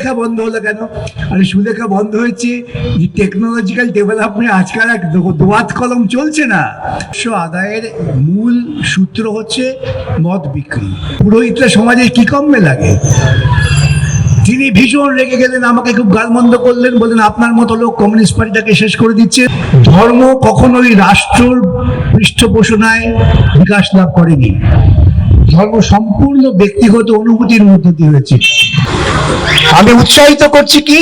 সুলেখা বন্ধ হলো কেন? আরে সুলেখা বন্ধ হয়েছে যে টেকনোলজিক্যাল ডেভেলপমেন্ট আজকাল এক দোয়াত কলম চলছে না। আদায়ের মূল সূত্র হচ্ছে মদ বিক্রি। পুরোহিতরা সমাজে কি কমবে লাগে? তিনি ভীষণ রেগে গেলেন, আমাকে খুব গালমন্দ করলেন, বললেন আপনার মতো লোক কমিউনিস্ট পার্টিটাকে শেষ করে দিচ্ছে। ধর্ম কখনোই রাষ্ট্রর পৃষ্ঠপোষণায় বিকাশ লাভ করেনি, ধর্ম সম্পূর্ণ ব্যক্তিগত অনুভূতির মধ্য দিয়ে হয়েছে। আমি উৎসাহিত করছি কি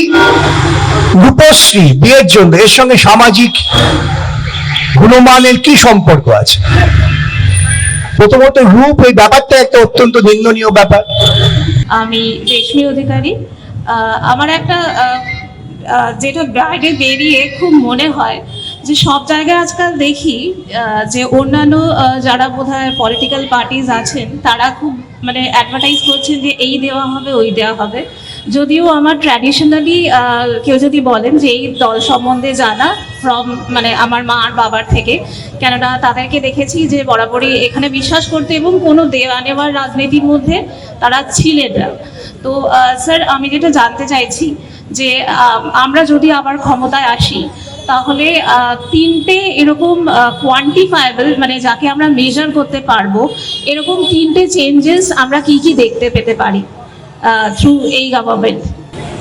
রূপশ্রী বিয়ের জন্য, এর সঙ্গে সামাজিক গুণমানের কি সম্পর্ক আছে? প্রথমত রূপ, এই ব্যাপারটা একটা অত্যন্ত নিন্দনীয় ব্যাপার। আমি রেশমি অধিকারী। আমার একটা যেটা বাইরে বেরিয়ে খুব মনে হয় যে সব জায়গায় আজকাল দেখি যে অন্যান্য যারা বোধহয় পলিটিক্যাল পার্টিজ আছেন তারা খুব মানে অ্যাডভার্টাইজ করছেন যে এই দেওয়া হবে ওই দেওয়া হবে। যদিও আমার ট্র্যাডিশনালি কেউ যদি বলেন যে এই দল সম্বন্ধে জানা ফ্রম মানে আমার মা আর বাবার থেকে, কেননা তাদেরকে দেখেছি যে বরাবরই এখানে বিশ্বাস করতে এবং কোনো দেওয়া নেওয়ার রাজনীতির মধ্যে তারা ছিলেন না। তো স্যার আমি যেটা জানতে চাইছি যে আমরা যদি আবার ক্ষমতায় আসি তাহলে তিনটে এরকম কোয়ান্টিফায়েবল মানে যাকে আমরা মেজার করতে পারবো এরকম তিনটে চেঞ্জেস আমরা কি কি দেখতে পেতে পারি থ্রু এই গভর্নমেন্ট।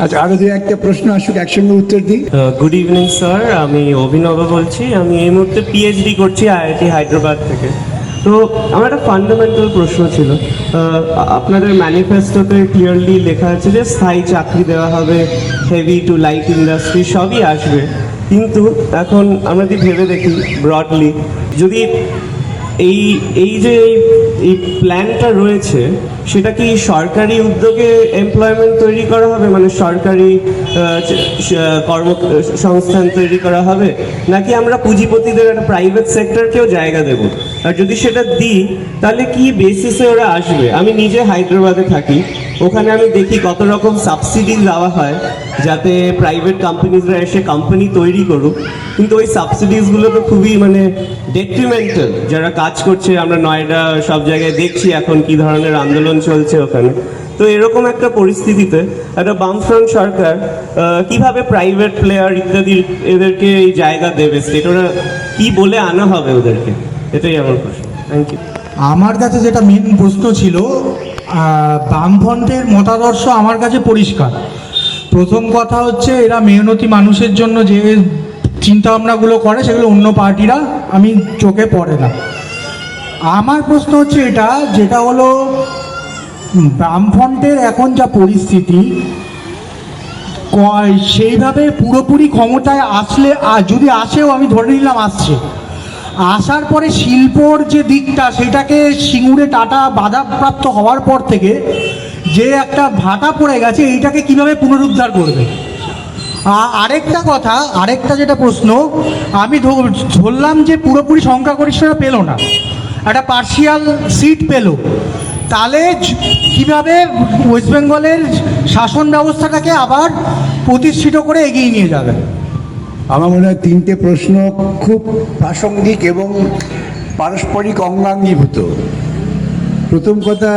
আচ্ছা, আরো দু একটা প্রশ্ন আসুক, একসঙ্গে উত্তর দিই। গুড ইভিনিং স্যার, আমি অভিনব বলছি। আমি এই মুহূর্তে পিএইচডি করছি আইআইটি হায়দ্রাবাদ থেকে। তো আমার একটা ফান্ডামেন্টাল প্রশ্ন ছিল, আপনাদের ম্যানিফেস্টোতে ক্লিয়ারলি লেখা আছে যে স্থায়ী চাকরি দেওয়া হবে, হেভি টু লাইট ইন্ডাস্ট্রি সবই আসবে, কিন্তু এখন আমরা যদি ভেবে দেখি ব্রডলি, যদি এই যে এই প্ল্যানটা রয়েছে সেটা কি সরকারি উদ্যোগে এমপ্লয়মেন্ট তৈরি করা হবে, মানে সরকারি কর্মসংস্থান তৈরি করা হবে, নাকি আমরা পুঁজিপতিদের একটা প্রাইভেট সেক্টরকেও জায়গা দেব? আর যদি সেটা দিই তাহলে কি বেসিসে ওরা আসবে? আমি নিজে হায়দ্রাবাদে থাকি, ওখানে আমি দেখি কত রকম সাবসিডি দেওয়া হয় যাতে প্রাইভেট কোম্পানিজরা এসে কোম্পানি তৈরি করুক, কিন্তু ওই সাবসিডিজগুলো তো খুবই মানে ডেট্রিমেন্টাল যারা কাজ করছে। আমরা নয়ডা সব জায়গায় দেখছি এখন কি ধরনের আন্দোলন চলছে ওখানে। তো এরকম একটা পরিস্থিতিতে একটা বামফ্রন্ট সরকার কিভাবে প্রাইভেট প্লেয়ার ইত্যাদি এদেরকে এই জায়গা দেবে? স্টেট ওরা কি বলে আনা হবে ওদেরকে? এটাই আমার প্রশ্ন। Thank you. আমার কাছে যেটা মেন প্রশ্ন ছিল, বামফ্রন্টের মতাদর্শ আমার কাছে পরিষ্কার। প্রথম কথা হচ্ছে এরা মেহনতি মানুষের জন্য যে চিন্তাভাবনাগুলো করে সেগুলো অন্য পার্টিরা আমি চোখে পড়ে না। আমার প্রশ্ন হচ্ছে যেটা হলো বামফ্রন্টের এখন যা পরিস্থিতি, সেইভাবে পুরোপুরি ক্ষমতায় আসলে, যদি আসেও আমি ধরে নিলাম আসছে, আসার পরে শিল্পর যে দিকটা সেটাকে সিঙ্গুরে টাটা বাধাপ্রাপ্ত হওয়ার পর থেকে যে একটা ভাটা পড়ে গেছে এইটাকে কিভাবে পুনরুদ্ধার করবে? আরেকটা কথা, আরেকটা যেটা প্রশ্ন, আমি ধরলাম যে পুরোপুরি সংখ্যাগরিষ্ঠতা পেল না, একটা পার্শিয়াল সিট পেল, তাহলে কিভাবে ওয়েস্ট বেঙ্গলের শাসন ব্যবস্থাটাকে আবার প্রতিষ্ঠিত করে এগিয়ে নিয়ে যাবে? আমার মনে হয় তিনটে প্রশ্ন খুব প্রাসঙ্গিক এবং পারস্পরিক অঙ্গাঙ্গীভূত। প্রথম কথা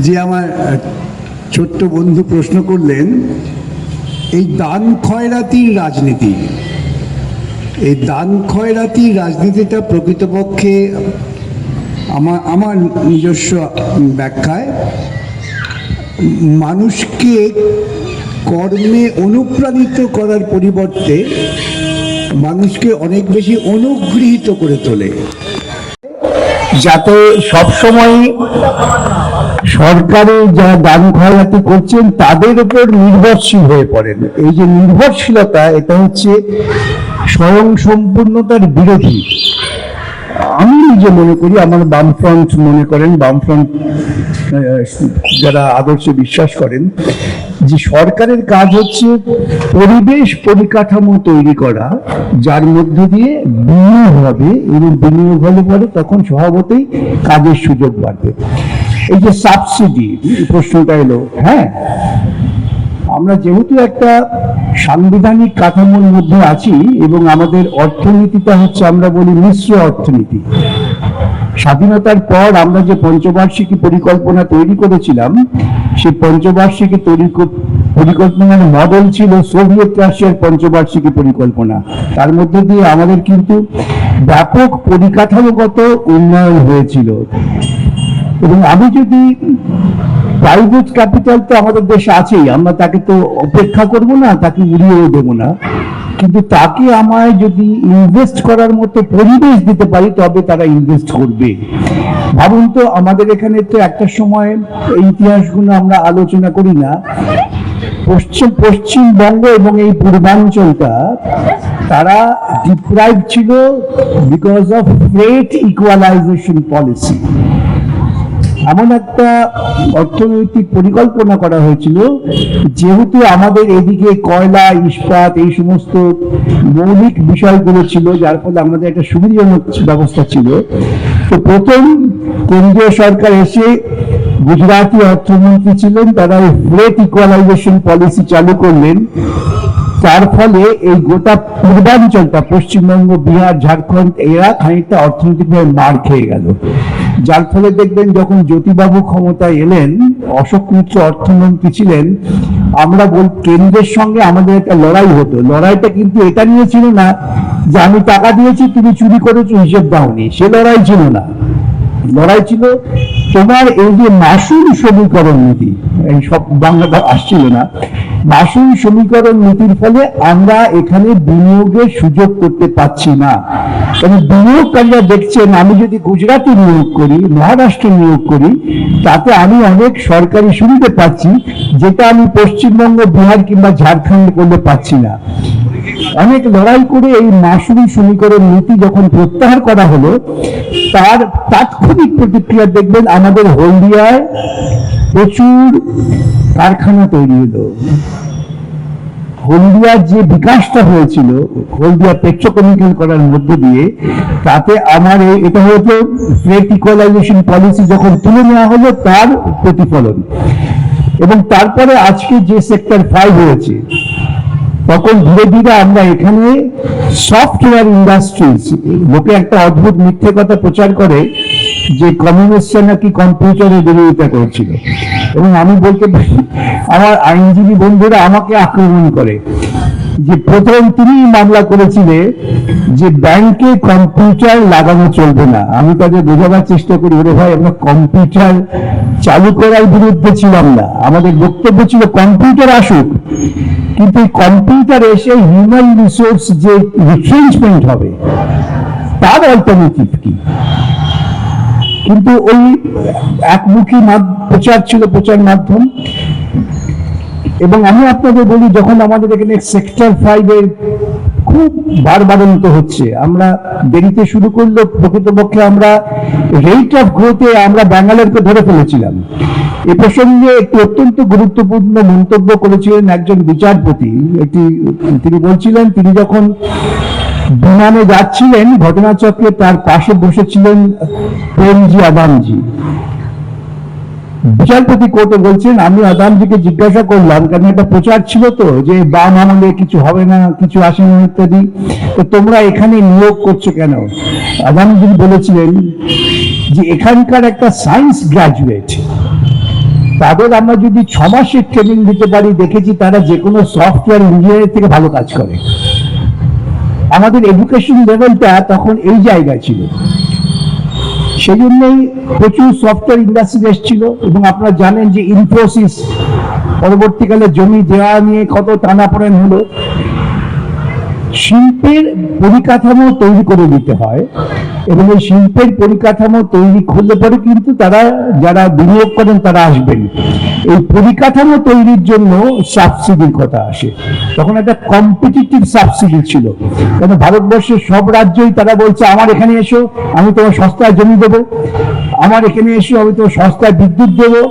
যে আমার ছোট্ট বন্ধু প্রশ্ন করলেন, এই দান খয়রাতির রাজনীতি, এই দান খয়রাতির রাজনীতিটা প্রকৃতপক্ষে আমার নিজস্ব ব্যাখ্যায় মানুষকে কর্মে অনুপ্রাণিত করার পরিবর্তে মানুষকে অনেক বেশি অনুগৃহীত করে তোলে, যাতে সবসময় সরকারে যারা দান খয়রাতি করছেন তাদের উপর নির্ভরশীল হয়ে পড়েন। এই যে নির্ভরশীলতা, এটা হচ্ছে স্বয়ং সম্পূর্ণতার বিরোধী। আমি নিজে মনে করি, আমার বামফ্রন্ট মনে করেন, বামফ্রন্ট যারা আদর্শে বিশ্বাস করেন যে সরকারের কাজ হচ্ছে পরিবেশ পরিকাঠামো তৈরি করা যার মধ্য দিয়ে বিনিয়োগ হবে, এবং বিনিয়োগ হলে পরে তখন স্বভাবতই কাজের সুযোগ বাড়বে। এই যে সাবসিডি প্রশ্নটা এলো, হ্যাঁ, আমরা যেহেতু একটা সাংবিধানিক কাঠামোর মধ্যে আছি এবং আমাদের অর্থনীতিটা হচ্ছে, আমরা বলি মিশ্র অর্থনীতি। স্বাধীনতার পর আমরা যে পঞ্চবার্ষিকী পরিকল্পনা তৈরি করেছিলাম, সেই পঞ্চবার্ষিকী পরিকল্পনার মডেল ছিল সোভিয়েত রাশিয়ার পঞ্চবার্ষিকী পরিকল্পনা। তার মধ্যে দিয়ে আমাদের কিন্তু ব্যাপক পরিকাঠামোগত উন্নয়ন হয়েছিল। এবং আমি যদি প্রাইভেট ক্যাপিটাল তো আমাদের দেশে আছেই, আমরা তাকে তো উপেক্ষা করব না, তাকে উড়িয়েও দেবো না, কিন্তু তাকে আমায় যদি ইনভেস্ট করার মতো পরিবেশ দিতে পারি তবে তারা ইনভেস্ট করবে। ভাবুন তো, আমাদের এখানে তো একটা সময় এই ইতিহাসগুলো আমরা আলোচনা করি না, পশ্চিমবঙ্গ এবং এই পূর্বাঞ্চলটা তারা ডিপ্রাইভ ছিল because of freight equalisation policy. এমন একটা অর্থনৈতিক পরিকল্পনা করা হয়েছিল, যেহেতু আমাদের এদিকে কয়লা, ইস্পাত এই সমস্ত মৌলিক বিষয়গুলো ছিল, যার ফলে আমাদের একটা সুবিধাজনক ব্যবস্থা ছিল। তো প্রথম কেন্দ্রীয় সরকার এসে, গুজরাটি অর্থমন্ত্রী ছিলেন, তারা ফ্রেট ইকুয়ালাইজেশন পলিসি চালু করলেন। তার ফলে এই গোটা পূর্বাঞ্চলটা, পশ্চিমবঙ্গ, বিহার, ঝাড়খণ্ড, এরা খানিকটা অর্থনৈতিকভাবে মার খেয়ে গেল। যার ফলে দেখবেন যখন জ্যোতিবাবু ক্ষমতায় এলেন, অশোক মিত্র অর্থমন্ত্রী ছিলেন, আমরা কেন্দ্রের সঙ্গে আমাদের একটা লড়াই হতো। লড়াইটা কিন্তু এটা নিয়ে ছিল না যে আমি টাকা দিয়েছি তুমি চুরি করেছো হিসেব দাওনি, সে লড়াই ছিল না। লড়াই ছিল তোমার এই যে মাসুল সমীকরণ নীতি, এই সব বাংলাটা আসছিল না, মাসুল সমীকরণ নীতির ফলে আমরা এখানে বিনিয়োগের সুযোগ করতে পারছি না। কারণ বিনিয়োগকারীরা দেখছেন আমি যদি গুজরাটে নিয়োগ করি, মহারাষ্ট্রে নিয়োগ করি, তাতে আমি অনেক সরকারি সুবিধা পাচ্ছি, যেটা আমি পশ্চিমবঙ্গ, বিহার কিংবা ঝাড়খণ্ড করলে পাচ্ছি না। অনেক লড়াই করে এই মাসুল সমীকরণ নীতি যখন প্রত্যাহার করা হলো, তার তাৎক্ষণিক প্রতিক্রিয়া দেখবেন আমাদের হলদিয়ায় প্রচুর কারখানা তৈরি হলো। হলদিয়ার যে বিকাশটা হয়েছিল হলদিয়া পেট্রোকেমিক্যাল করার মধ্য দিয়ে, তাতে আমার এটা হয়তো ফ্রেট ইকুয়ালাইজেশন পলিসি যখন তুলে নেওয়া হলো তার প্রতিফলন। এবং তারপরে আজকে যে সেক্টর 5 হয়েছে, তখন ধীরে ধীরে আমরা এখানে সফটওয়্যার ইন্ডাস্ট্রিজ, লোকে একটা অদ্ভুত মিথ্যে কথা প্রচার করে যে কমিউনিস্টরা নাকি কম্পিউটারের বিরোধিতা করেছিল। এবং আমি বলতে পারি, আমার আইনজীবী বন্ধুরা আমাকে আক্রমণ করে যে প্রথম তিনি মামলা করেছিলেন যে ব্যাংকে কম্পিউটার লাগানো চলবে না। আমি তাদের বোঝাবার চেষ্টা করি, ওরে ভাই আমরা কম্পিউটার চালু করার বিরুদ্ধে ছিলাম না, আমাদের বক্তব্য ছিল কম্পিউটার আসুক, কিন্তু কম্পিউটার এসে হিউম্যান রিসোর্স যে রিট্রেঞ্চমেন্ট হবে তার অল্টারনেটিভ কি। কিন্তু ওই একমুখী প্রচার ছিল, প্রচার মাধ্যম। এবং আমি আপনাদের বলি, যখন আমাদের এখানে সেক্টর 5 এর খুব বারবারন্ত হচ্ছে, আমরা দেরিতে শুরু করলো, প্রকৃতপক্ষে আমরা রেট অফ গ্রোথে আমরা ব্যাঙ্গালোরকে ধরে ফেলেছিলাম। এ প্রসঙ্গে একটি অত্যন্ত গুরুত্বপূর্ণ মন্তব্য করেছিলেন একজন বিচারপতি। তিনি বলছিলেন, তিনি যখন বিমানে যাচ্ছিলেন ঘটনাচক্রে, তার পাশে বসেছিলেন প্রেমজি আদামজি। বিচারপতি কোর্টে বলছেন, আমি আদামজিকে জিজ্ঞাসা করলাম, কারণ একটা প্রচার ছিল তো যে বাম আমলে কিছু হবে না, কিছু আসে না ইত্যাদি, তো তোমরা এখানে নিয়োগ করছো কেন? আদামজি বলেছিলেন যে এখানকার একটা সায়েন্স গ্রাজুয়েট, তাদের আমরা যদি 6 মাসের ট্রেনিং দিতে পারি, দেখেছি তারা যে কোনো সফটওয়্যার ইঞ্জিনিয়ারের থেকে ভালো কাজ করে। আমাদের এডুকেশন লেভেলটা তখন এই জায়গায় ছিল, সেই জন্যই প্রচুর সফটওয়্যার ইন্ডাস্ট্রি এসেছিল। এবং আপনারা জানেন যে ইনফোসিস পরবর্তীকালে জমি দেওয়া নিয়ে কত টানাপোড়েন হলো। শিল্পের পরিকাঠামো তৈরি করে দিতে হয়, এবং এই শিল্পের পরিকাঠামো তৈরি করলে পরে কিন্তু তারা, যারা বিনিয়োগ করেন তারা আসবেন। এই পরিকাঠামো তৈরির জন্য সাবসিডির কথা আসে, তখন একটা কম্পিটিটিভ সাবসিডি ছিল। কারণ ভারতবর্ষের সব রাজ্যই তারা বলছে আমার এখানে এসো, আমি তোমার সস্তায় জমি দেবো, আমার এখানে এসো, আমি তোমার সস্তায় বিদ্যুৎ দেবো।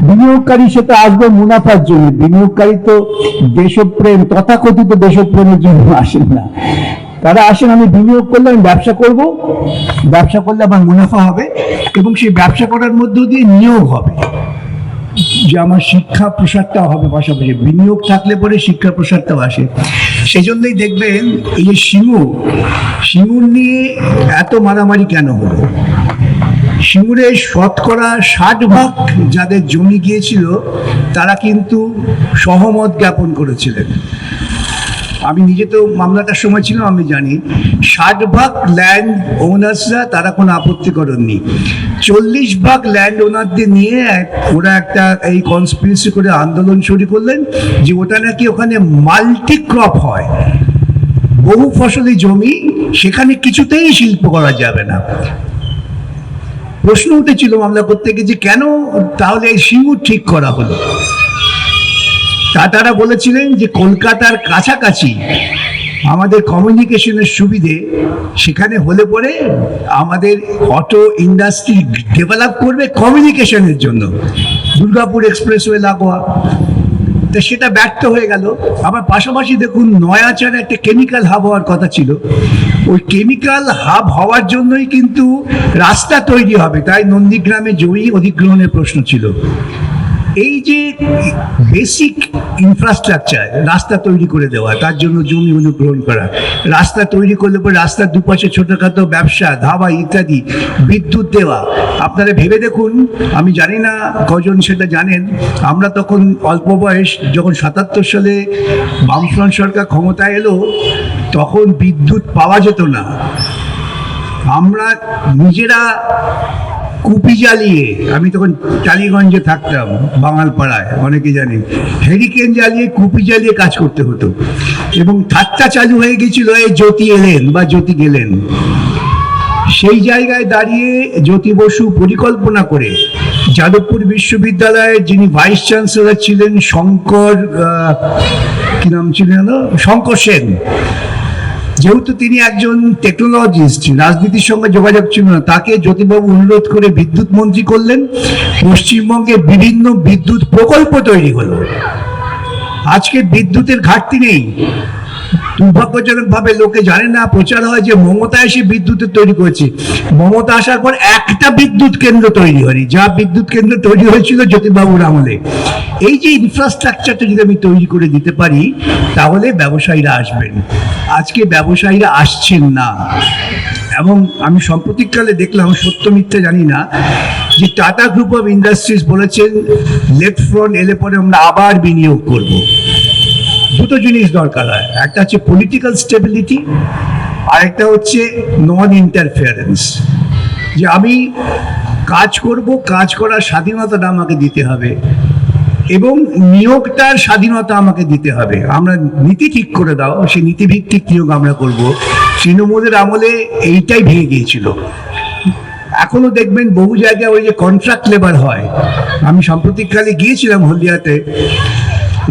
বিনিয়োগকারী সেটা আসবে মুনাফার জন্য, বিনিয়োগকারী তো দেশপ্রেম, তথাকথিত দেশপ্রেমের জন্য আসেন না। তারা আসেন আমি বিনিয়োগ করলে আমি ব্যবসা করব, ব্যবসা করলে আমার মুনাফা হবে, এবং সেই ব্যবসা করার মধ্য দিয়ে নিয়োগ হবে, যে আমার শিক্ষা প্রসারটাও হবে পাশাপাশি। বিনিয়োগ থাকলে পরে শিক্ষা প্রসারটাও আসে। সেই জন্যই দেখবেন এই যে সিঙ্গুর নিয়ে এত মারামারি কেন হলো। সিঙ্গুরে 60% যাদের জমি গিয়েছিল তারা কিন্তু সহমত জ্ঞাপন করেছিলেন। আমি নিজে তো মামলাটার সময় ছিলাম, আমি জানি 60% ল্যান্ড ওনার্সরা তারা কোনো আপত্তি করেননি। 40% ল্যান্ড ওনারদের নিয়ে ওরা একটা এই কনস্পিরেসি করে আন্দোলন শুরু করলেন যে ওটা নাকি ওখানে মাল্টি ক্রপ হয়, বহু ফসলি জমি, সেখানে কিছুতেই শিল্প করা যাবে না। প্রশ্ন উঠেছিল মামলা করতে গিয়ে যে কেন তাহলে এই সিঙ্গুর ঠিক করা হলো। তারা বলেছিলেন যে কলকাতার কাছাকাছি আমাদের কমিউনিকেশনের সুবিধে সেখানে হলে পরে আমাদের অটো ইন্ডাস্ট্রি ডেভেলপ করবে কমিউনিকেশনের জন্য, দুর্গাপুর এক্সপ্রেসওয়ে লাগোয়া। তা সেটা ব্যর্থ হয়ে গেল। আবার পাশাপাশি দেখুন নয়াচারে একটা কেমিক্যাল হাব হওয়ার কথা ছিল, ওই কেমিক্যাল হাব হওয়ার জন্যই কিন্তু রাস্তা তৈরি হবে, তাই নন্দীগ্রামে জমি অধিগ্রহণের প্রশ্ন ছিল। এই যে বেসিক ইনফ্রাস্ট্রাকচার, রাস্তা তৈরি করে দেওয়া, তার জন্য জমি অনুগ্রহণ করা, রাস্তা তৈরি করলে পরে রাস্তার দুপাশে ছোটখাটো ব্যবসা, ধাবা ইত্যাদি, বিদ্যুৎ দেওয়া। আপনারা ভেবে দেখুন, আমি জানি না কজন সেটা জানেন, আমরা তখন অল্প বয়স, যখন 77 সালে বামফ্রন্ট সরকার ক্ষমতায় এলো তখন বিদ্যুৎ পাওয়া যেত না। আমরা নিজেরা কুপি জ্বালিয়ে, আমি তখন টালিগঞ্জে থাকতাম, বাঙালপাড়ায়, অনেকে জানেন, হেরিকেন জ্বালিয়ে, কুপি জ্বালিয়ে কাজ করতে হতো। এবং ঠাট্টা চালু হয়ে গেছিল এই জ্যোতি এলেন বা জ্যোতি গেলেন। সেই জায়গায় দাঁড়িয়ে জ্যোতি বসু পরিকল্পনা করে যাদবপুর বিশ্ববিদ্যালয়ের যিনি ভাইস চ্যান্সেলর ছিলেন, কি নাম ছিলেন, শঙ্কর সেন, যেহেতু তিনি একজন টেকনোলজিস্ট, রাজনীতির সঙ্গে যোগাযোগ ছিল না, তাকে জ্যোতিবাবু অনুরোধ করে বিদ্যুৎ মন্ত্রী করলেন। পশ্চিমবঙ্গে বিভিন্ন বিদ্যুৎ প্রকল্প তৈরি হলো। আজকে বিদ্যুতের ঘাটতি নেই। দুর্ভাগ্যজনকভাবে লোকে জানে না, প্রচার হয় যে মমতা এসে বিদ্যুতের তৈরি করেছে। মমতা আসার পর একটা বিদ্যুৎ কেন্দ্র তৈরি হয়নি, যা বিদ্যুৎ কেন্দ্র তৈরি হয়েছিল জ্যোতিবাবুর আমলে। এই যে ইনফ্রাস্ট্রাকচারটা যদি আমি তৈরি করে দিতে পারি তাহলে ব্যবসায়ীরা আসবেন। আজকে ব্যবসায়ীরা আসছেন না। এবং আমি সাম্প্রতিককালে দেখলাম, সত্য মিথ্যা জানি না, যে টাটা গ্রুপ অফ ইন্ডাস্ট্রিজ বলেছেন লেফট ফ্রন্ট এলে পরে আমরা আবার বিনিয়োগ করব। দুটো জিনিস দরকার হয়, একটা হচ্ছে পলিটিক্যাল স্টেবিলিটি, আরেকটা হচ্ছে নন ইন্টারফেয়ারেন্স। যে আমি কাজ করব, কাজ করার স্বাধীনতাটা আমাকে দিতে হবে এবং নিয়োগটার স্বাধীনতা আমাকে দিতে হবে। আমরা নীতি ঠিক করে দাও, সেই নীতিভিত্তিক নিয়োগ আমরা করব। তৃণমূলের আমলে এইটাই ভেঙে গিয়েছিল। এখনো দেখবেন বহু জায়গায় ওই যে কন্ট্রাক্ট লেবার হয়। আমি সাম্প্রতিককালে গিয়েছিলাম হলদিয়াতে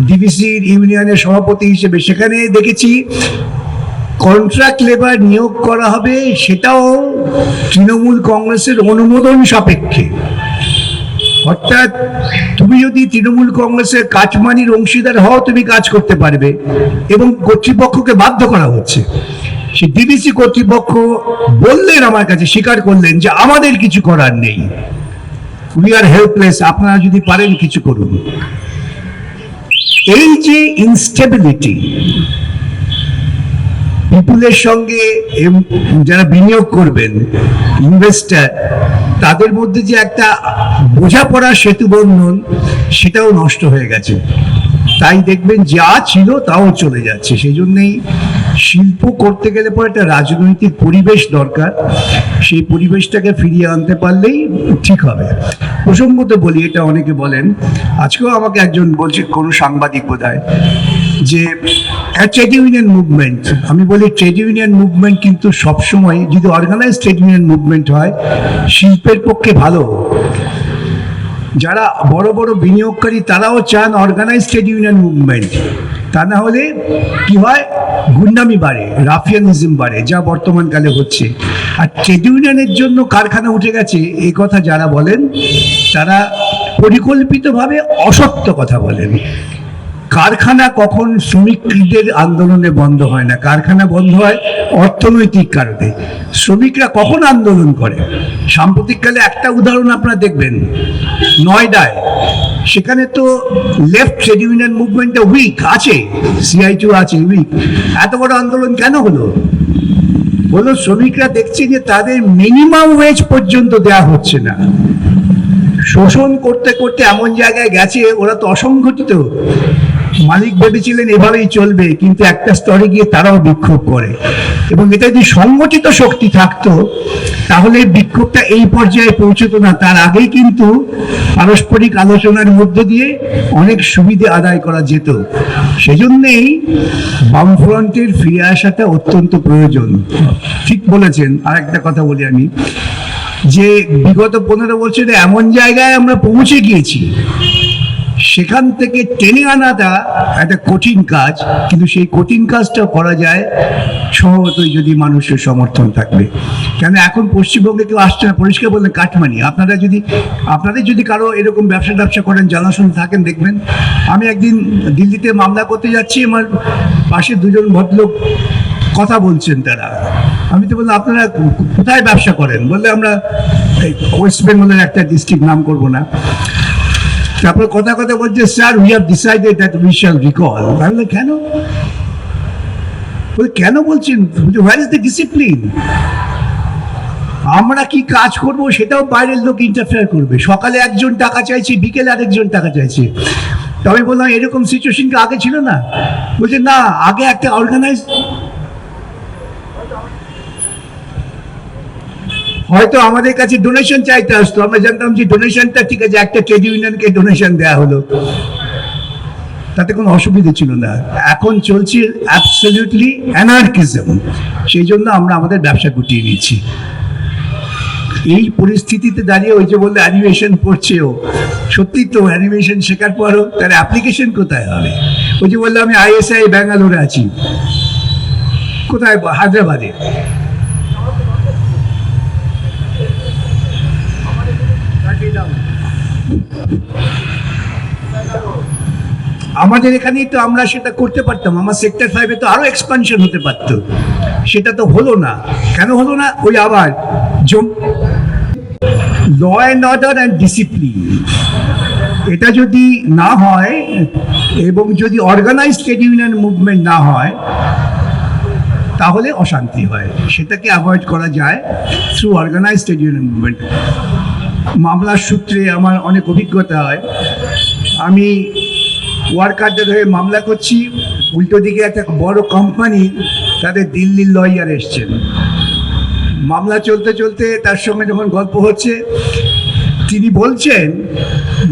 ডিবিসির ইউনিয়নের সভাপতি হিসেবে, সেখানে দেখেছি কন্ট্রাক্ট লেবার নিয়োগ করা হবে, সেটাও তৃণমূল কংগ্রেসের অনুমোদন সাপেক্ষে। অর্থাৎ তুমি যদি তৃণমূল কংগ্রেসের কাটমানির অংশীদার হও তুমি কাজ করতে পারবে, এবং কর্তৃপক্ষকে বাধ্য করা হচ্ছে। সে ডিবিসি কর্তৃপক্ষ বললেন, আমার কাছে স্বীকার করলেন যে আমাদের কিছু করার নেই, উই আর হেল্পলেস, আপনারা যদি পারেন কিছু করুন। এই যে ইনস্টেবিলিটি, পিপুলের সঙ্গে যারা বিনিয়োগ করবেন, ইনভেস্টার, তাদের মধ্যে যে একটা বোঝাপড়ার সেতু বন্ধন, সেটাও নষ্ট হয়ে গেছে। তাই দেখবেন যা ছিল তাও চলে যাচ্ছে। সেই জন্যেই শিল্প করতে গেলে পরে একটা রাজনৈতিক পরিবেশ দরকার। সেই পরিবেশটাকে ফিরিয়ে আনতে পারলেই ঠিক হবে। প্রসঙ্গত বলি, এটা অনেকে বলেন, আজকেও আমাকে একজন বলছে, কোনো সাংবাদিক বোধহয়, যে ট্রেড ইউনিয়ন মুভমেন্ট। আমি বলি ট্রেড ইউনিয়ন মুভমেন্ট কিন্তু সবসময় যদি অর্গানাইজ ট্রেড ইউনিয়ন মুভমেন্ট হয় শিল্পের পক্ষে ভালো। যারা বড় বড় বিনিয়োগকারী তারাও চান অর্গানাইজ ট্রেড ইউনিয়ন মুভমেন্ট। তা না হলে কি হয়, গুন্ডামি বাড়ে, রাফিয়ানিজম বাড়ে, যা বর্তমানকালে হচ্ছে। আর ট্রেড ইউনিয়নের জন্য কারখানা উঠে গেছে, এই কথা যারা বলেন তারা পরিকল্পিতভাবে অসত্য কথা বলেন। কারখানা কখন শ্রমিকদের আন্দোলনে বন্ধ হয় না, কারখানা বন্ধ হয় অর্থনৈতিক কারণে। শ্রমিকরা কখন আন্দোলন করে? সাম্প্রতিককালে একটা উদাহরণ আপনারা দেখবেন, নয়ডায়, সেখানে তো লেফট ট্রেড ইউনিয়ন মুভমেন্টটা উইক আছে, সিআইটিউ আছে, উইক। এত বড় আন্দোলন কেন হলো? বললো শ্রমিকরা দেখছে যে তাদের মিনিমাম ওয়েজ পর্যন্ত দেওয়া হচ্ছে না। শোষণ করতে করতে এমন জায়গায় গেছে, ওরা তো অসংগঠিত, মালিক ভেবেছিলেন এভাবেই চলবে, কিন্তু একটা স্তরে গিয়ে তারাও বিক্ষোভ করে। এবং এটা যদি সংগঠিত শক্তি থাকতো তাহলে বিক্ষোভটা এই পর্যায়ে পৌঁছতো না। তার আগেই কিন্তু পারস্পরিক আলোচনার মধ্য দিয়ে অনেক সুবিধে আদায় করা যেত। সেজন্যেই বামফ্রন্টের ফিরে আসাটা অত্যন্ত প্রয়োজন। ঠিক বলেছেন। আর একটা কথা বলি আমি, যে বিগত 15 বছরে এমন জায়গায় আমরা পৌঁছে গিয়েছি, সেখান থেকে টেনে আনাটা একটা কঠিন কাজ, কিন্তু সেই কঠিন কাজটা করা যায় স্বভাবতই যদি মানুষের সমর্থন থাকবে। কেন এখন পশ্চিমবঙ্গে কেউ আসছে না, পরিষ্কার বললেন কাটমানি। আপনাদের যদি কারো এরকম ব্যবসা করেন, জানাশোনা থাকেন, দেখবেন। আমি একদিন দিল্লিতে মামলা করতে যাচ্ছি, আমার পাশে দুজন ভদ্রলোক কথা বলছেন তারা। আমি তো বললাম আপনারা কোথায় ব্যবসা করেন? বললে আমরা ওয়েস্ট বেঙ্গলের একটা ডিস্ট্রিক্ট, নাম করবো না। তারপর কথা বলছে, sir we have decided that we shall recall. আমি বললাম কেন? কেন বলছেন? Where is the discipline? আমরা কি কাজ করব সেটাও বাইরের লোক ইন্টারফেয়ার করবে। সকালে একজন টাকা চাইছে, বিকেলে আরেকজন টাকা চাইছে। তো আমি বললাম এরকম সিচুয়েশন কি আগে ছিল না? বলছে না, আগে একটা অর্গানাইজ, হয়তো আমাদের কাছে ডোনেশন চাইতে আসতো, আমরা জানতাম যে ডোনেশনটা ঠিক আছে, একটা ট্রেড ইউনিয়নকে ডোনেশন দেওয়া হলো, তাতে কোনো অসুবিধা ছিল না। এখন চলছে অ্যাবসলিউটলি অ্যানার্কিজম। সেই জন্য আমরা আমাদের ব্যবসা গুটিয়ে নিচ্ছি। এই পরিস্থিতিতে দাঁড়িয়ে ওই যে বললে অ্যানিমেশন পড়ছেও, সত্যি তো অ্যানিমেশন শেখার পরও তার অ্যাপ্লিকেশন কোথায় হবে? ওই যে বললে আমি ISI ব্যাঙ্গালোরে আছি, কোথায়? হায়দ্রাবাদে। আমাদের এখানেই তো আমরা সেটা করতে পারতাম, আমার সেক্টর 5-এ তো আরো এক্সপানশন হতে পারত, সেটা তো হলো না। কেন হলো না? ওই আবার law and order and discipline, এটা যদি না হয় এবং যদি অর্গানাইজড ট্রেড ইউনিয়ন মুভমেন্ট না হয় তাহলে অশান্তি হয়। সেটাকে অ্যাভয়েড করা যায় through organised trade union movement. মামলার সূত্রে আমার অনেক অভিজ্ঞতা হয়। আমি ওয়ার্কারদের হয়ে মামলা করছি, উল্টো দিকে একটা বড় কোম্পানি, তাদের দিল্লির লয়ার এসছেন। মামলা চলতে চলতে তার সঙ্গে যখন গল্প হচ্ছে, তিনি বলছেন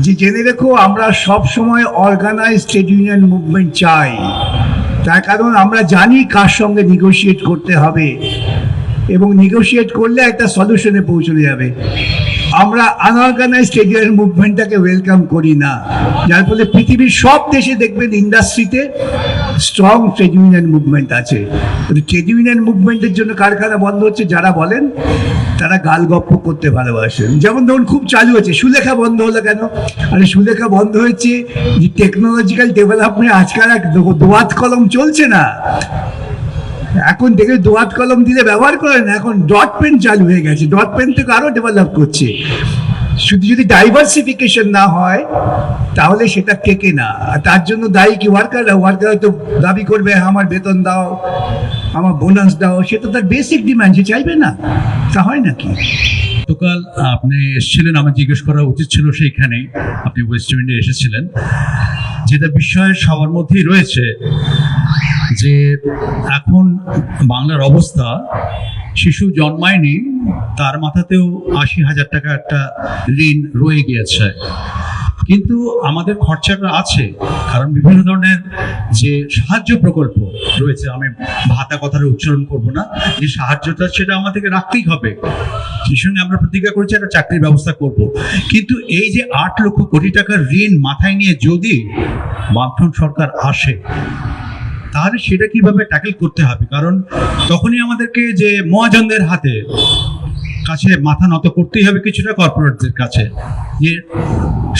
যে জেনে রেখো আমরা সব সময় অর্গানাইজড ট্রেড ইউনিয়ন মুভমেন্ট চাই, তার কারণ আমরা জানি কার সঙ্গে নেগোশিয়েট করতে হবে এবং নেগোশিয়েট করলে একটা সলিউশনে পৌঁছানো যাবে। আমরা আনঅর্গানাইজড ট্রেড ইউনিয়ন মুভমেন্টটাকে ওয়েলকাম করি না, যার ফলে পৃথিবীর সব দেশে দেখবেন ইন্ডাস্ট্রিতে স্ট্রং ট্রেড ইউনিয়ন মুভমেন্ট আছে। ট্রেড ইউনিয়ন মুভমেন্টের জন্য কারখানা বন্ধ হচ্ছে, যারা বলেন তারা গালগপ্প করতে ভালোবাসেন। যেমন ধরুন খুব চালু হচ্ছে, সুলেখা বন্ধ হলো কেন? আরে সুলেখা বন্ধ হয়েছে যে টেকনোলজিক্যাল ডেভেলপমেন্ট, আজকাল এক দোয়াত কলম চলছে না, এখন দেখে দোয়াত কলম দিলে ব্যবহার করে না, এখন ডট পেন চালু হয়ে গেছে, ডট পেন থেকে আরো ডেভেলপ করছে। শুধু যদি ডাইভার্সিফিকেশন না হয় তাহলে সেটা টেকে না। আর তার জন্য দায়ী কি ওয়ার্কাররা? ওয়ার্কার হয়তো দাবি করবে আমার বেতন দাও, আমার বোনাস দাও, সেটা তার বেসিক ডিমান্ড, সে চাইবে না। তা হয় নাকি? গতকাল আপনি এসেছিলেন, আমার জিজ্ঞেস করা উচিত ছিল সেইখানেই, আপনি ওয়েস্ট ইন্ডিয়া এসেছিলেন। যেটা বিষয় সবার মধ্যেই রয়েছে যে এখন বাংলার অবস্থা, শিশু জন্মায়নি তার মাথাতেও 80,000 টাকা একটা ঋণ রয়ে গিয়েছে, কিন্তু আমাদের খরচাটা আছে, কারণ বিভিন্ন ধরনের যে সাহায্য প্রকল্প রয়েছে, আমি ভাতা কথাটা উচ্চারণ করব না, যে সাহায্যটা সেটা আমাদেরকে রাখতেই হবে। সেই সঙ্গে আমরা প্রতিজ্ঞা করেছি একটা চাকরির ব্যবস্থা করব, কিন্তু এই যে 8 লক্ষ কোটি টাকার ঋণ মাথায় নিয়ে যদি বামফ্রন্ট সরকার আসে তাহলে সেটা কিভাবে ট্যাকেল করতে হবে? কারণ তখনই আমাদেরকে যে মহাজনদের হাতে কাছে মাথা নত করতেই হবে, কিছুটা কর্পোরেটদের কাছে, যে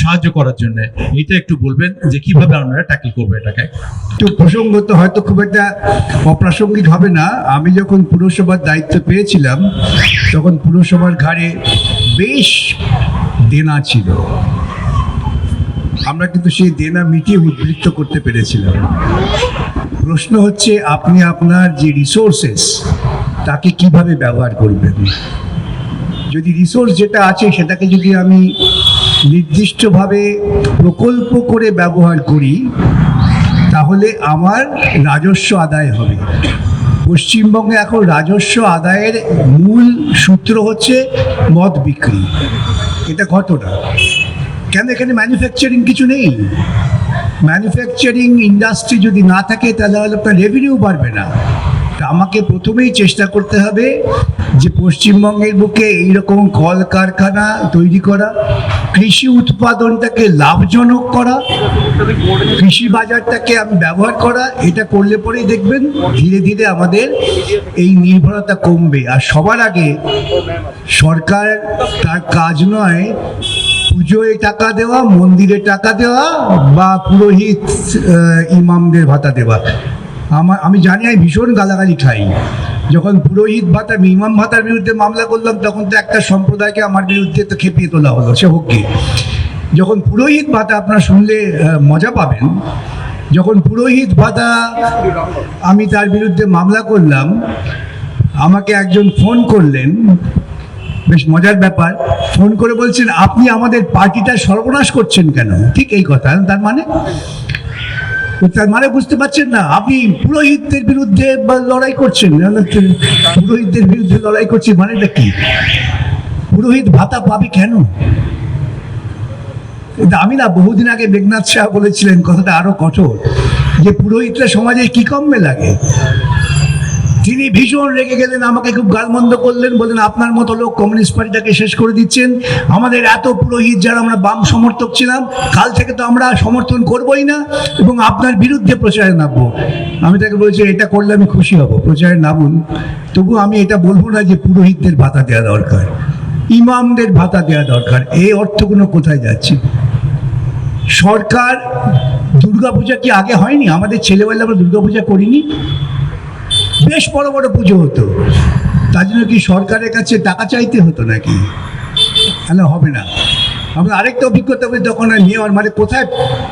সাহায্য করার জন্য। এটা একটু বলবেন যে কিভাবে আমরা ট্যাকেল করবো এটাকে? একটু প্রসঙ্গত হয়তো খুব একটা অপ্রাসঙ্গিক হবে না। আমি যখন পুরসভার দায়িত্ব পেয়েছিলাম তখন পুরসভার ঘাড়ে বেশ দেনা ছিল, আমরা কিন্তু সেই দেনা মিটিয়ে উদ্বৃত্ত করতে পেরেছিলাম। প্রশ্ন হচ্ছে আপনি আপনার যে রিসোর্সেস তাকে কিভাবে ব্যবহার করবেন। যদি রিসোর্স যেটা আছে সেটাকে যদি আমি নির্দিষ্টভাবে প্রকল্প করে ব্যবহার করি, তাহলে আমার রাজস্ব আদায় হবে। পশ্চিমবঙ্গে এখন রাজস্ব আদায়ের মূল সূত্র হচ্ছে মদ বিক্রি। এটা ঘটনা কেন? এখানে ম্যানুফ্যাকচারিং কিছু নেই। ম্যানুফ্যাকচারিং ইন্ডাস্ট্রি যদি না থাকে তাহলে আপনার রেভিনিউ বাড়বে না। তা আমাকে প্রথমেই চেষ্টা করতে হবে যে পশ্চিমবঙ্গের বুকে এইরকম কলকারখানা তৈরি করা, কৃষি উৎপাদনটাকে লাভজনক করা, কৃষি বাজারটাকে আমি ব্যবহার করা। এটা করলে পরেই দেখবেন ধীরে ধীরে আমাদের এই নির্ভরতা কমবে। আর সবার আগে সরকার তার কাজ নয় পুজোয় টাকা দেওয়া, মন্দিরে টাকা দেওয়া বা পুরোহিত ইমামদের ভাতা দেওয়া। আমি জানি আমি ভীষণ গালাগালি খাই। যখন পুরোহিত ভাতা ইমাম ভাতার বিরুদ্ধে মামলা করলাম তখন তো একটা সম্প্রদায়কে আমার বিরুদ্ধে তো খেপিয়ে তোলা হলো, সে হোক কি। যখন পুরোহিত ভাতা আপনারা শুনলে মজা পাবেন, যখন পুরোহিত ভাতা আমি তার বিরুদ্ধে মামলা করলাম, আমাকে একজন ফোন করলেন, বেশ মজার ব্যাপার। ফোন করে বলছেন আপনি আমাদের পার্টিটা সর্বনাশ করছেন কেন? ঠিক এই কথা। তার মানে বুঝতে পারছেন না, আপনি পুরোহিতদের বিরুদ্ধে লড়াই করছেন। পুরোহিতদের বিরুদ্ধে লড়াই করছি মানেটা কি? পুরোহিত ভাতা পাবে কেন? আমি না বহুদিন আগে মেঘনাথ শাহ বলেছিলেন কথাটা আরো কঠোর, যে পুরোহিতরা সমাজে কি কমবে লাগে। তিনি ভীষণ রেগে গেলেন, আমাকে খুব গালমন্দ করলেন, বললেন আপনার মতো লোক কমিউনিস্ট পার্টিটাকে শেষ করে দিচ্ছেন। আমাদের এত পুরোহিত যারা আমরা বাম সমর্থক ছিলাম, কাল থেকে তো আমরা সমর্থন করবই না এবং আপনার বিরুদ্ধে প্রচারে নামবো। আমি তাকে বলছি এটা করলে আমি খুশি হব, প্রচারে নামুন, তবু আমি এটা বলবো না যে পুরোহিতদের ভাতা দেওয়া দরকার, ইমামদের ভাতা দেওয়া দরকার। এই অর্থগুলো কোথায় যাচ্ছে? সরকার দুর্গাপূজা কি আগে হয়নি? আমাদের ছেলেবেলা আমরা দুর্গাপূজা করিনি? বেশ বড় বড় পুজো হতো, তার জন্য কি সরকারের কাছে টাকা চাইতে হতো নাকি? তাহলে হবে না। আমরা আরেকটা অভিজ্ঞতা বলি, তখন মেয়র মানে কোথায়